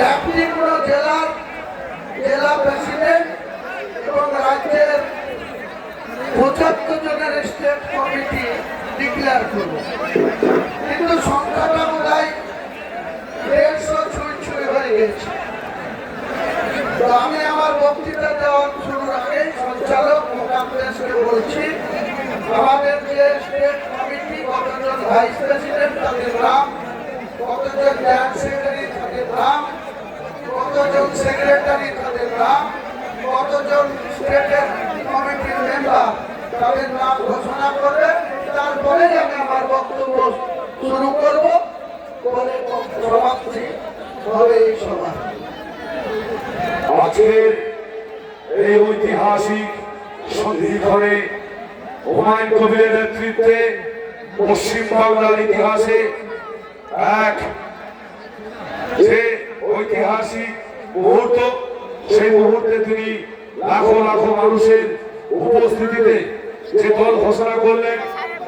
একটিগুলো জেলা প্রেসিডেন্ট এবং রাজ্যের 75 জনের স্টেট কমিটি ডিক্লেয়ার করব, কিন্তু সংখ্যাটা বোধহয় 150 ছুঁই হয়ে গেছে। তো আমি আমার বক্তৃতা দেওয়ার শুরুর আগে সঞ্চালক মোকামদেশকে বলছি, আমাদের যে স্টেট কমিটি, কতজন ভাইস প্রেসিডেন্ট তাদের নাম, কতজন জয়েন্ট সেক্রেটারি তাদের নাম, কতজন সেক্রেটারি তাদের নাম, কতজন স্টেটের কমিটির মেম্বার তাদের নাম ঘোষণা করবে। তারপরে আমি আমার বক্তব্য শুরু করব, করে সমাপ্তি হবে এই সভা। আজকের এই ঐতিহাসিক সন্ধিক্ষণে হুমায়ুন কবিরের নেতৃত্বে পশ্চিম বাংলার ইতিহাসে এক যে ঐতিহাসিক মুহূর্ত, সেই মুহূর্তে তিনি লাখো লাখো মানুষের উপস্থিতিতে যে দল ঘোষণা করলেন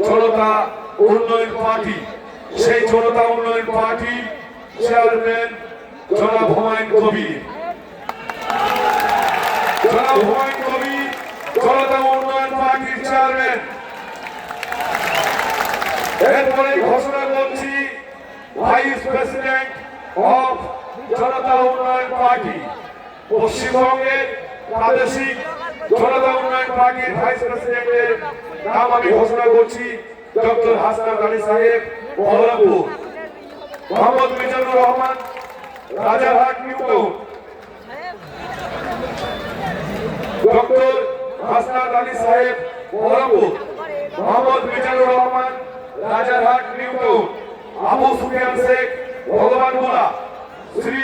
জনতা উন্নয়ন পার্টি, সেই জনতা উন্নয়ন পার্টি চেয়ারম্যান জনাব হুমায়ুন কবির। জনাব হুমায়ুন কবির জনতা উন্নয়ন পার্টির চেয়ারম্যান। এরপরে ঘোষণা করছি ভাইস প্রেসিডেন্ট অফ জনতা উন্নয়ন পার্টি, পশ্চিমবঙ্গের প্রাদেশিক জনতা উন্নয়ন পার্টির ভাইস প্রেসিডেন্টের নাম আমি ঘোষণা করছি doctor Hasnat Ali Saheb, Berhampore. Mohammad Mizanur Rahman, Rajarhat New Town. Doctor Hasnat Ali Saheb, Berhampore. Mohammad Mizanur Rahman, Rajarhat New Town. Abu Sufian Sheikh, Bhagwangola. Shri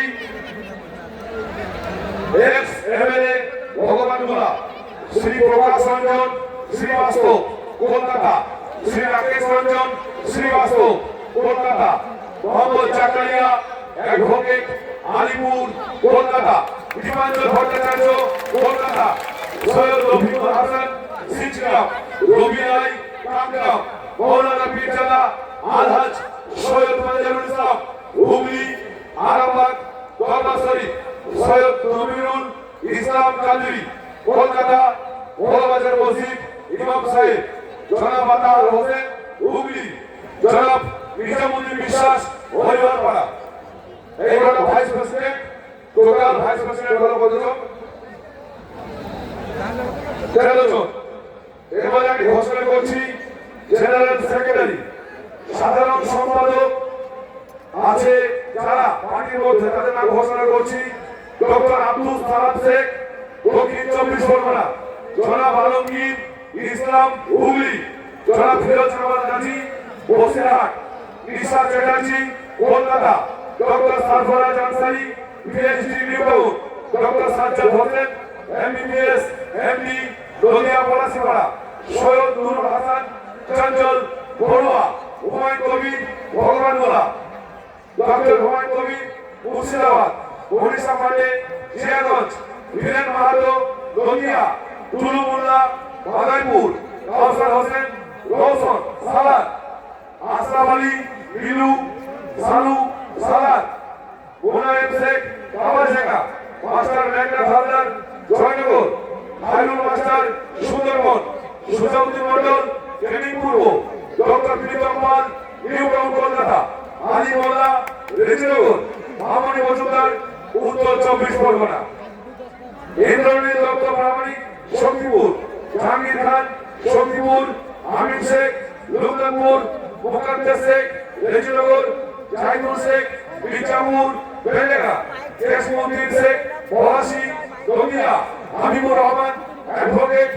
ex MLA, Bhagwangola. Shri Prakash Ranjan Srivastava, Kolkata. Shri Rakesh Ranjan Srivastava, Kolkata. Mohammad Zakaria advocate, Alipore, Kolkata. Dipanjan Bhattacharya, Kolkata. Syed Rafiqul Hasan, Sichgram. Rabi Roy, Kamgram. Maulana Pirzada Alhaj Syed Manjurul ইসলাম, হুগলি, আরামবাগ, দরবার শরীফ। সৈয়দ নবীরুল ইসলাম কাদরি, কলকাতা। বড়বাজার মসজিদ ইমাম সাহেব। জনাব আতাউর হোসেন, হুগলি। জনাব নিজামুদ্দিন বিশ্বাস, হরিহরপাড়া। এই হলো vice president. Total vice president হলো কতজন? 13 জন। এবারে আমি ঘোষণা করছি জেনারেল সেক্রেটারি, সাধারণ সম্পাদক আছে যারা পার্টির মধ্যে, তাদের নাম ঘোষণা করছি ডক্টর আব্দুল সালাম শেখ, দক্ষিণ 24 পরগনা। জনাব Alamgir Islam, Hooghly. Janab Firoz Ahmed Gazi, Basirhat. Nisha Chatterjee, Kolkata. Doctor Sarfaraz Ansari, PhD, New Town. Doctor Sajjad Hossain, MBBS, MD, Nadia Palashipara. Syed Nurul Hasan, Chanchal, Barua. Humayun Kabir, Bhagwangola. Doctor Humayun Kabir, Murshidabad. Manisha Pandey, Jiaganj. Biren Mahato, Nadia. Tulu Molla, Bagaipur. Kausar Hossain, Roshan, সালাদ। আশরাফ আলী, বিলু, সালু, সালাদ। মোনায়েম শেখ, কাবাশেখা। মাস্টার মেঘনাথ হালদার, জয়নগর। খায়রুল মাস্টার, সুন্দরবন। সুজাউদ্দিন মন্ডল, ট্রেনিং পূর্ব। ডক্টর প্রীতম পাল, নিউটাউন, কলকাতা। আলী মোল্লা, রেজিনগর। মামনি মজুমদার, উত্তর 24 পরগনা। ইন্দ্রনীল দত্ত প্রামাণিক, শক্তিপুর। জাহাঙ্গীর খান, শক্তিপুর। আমিন শেখ, লুকদানপুর। মোকাদ্দেস শেখ, রেজিনগর। জাহিদুল শেখ, মির্জাপুর, বেলেগা। কেসমুদ্দিন শেখ, পলাশী, নদিয়া। হাবিবুর রহমান, অ্যাডভোকেট,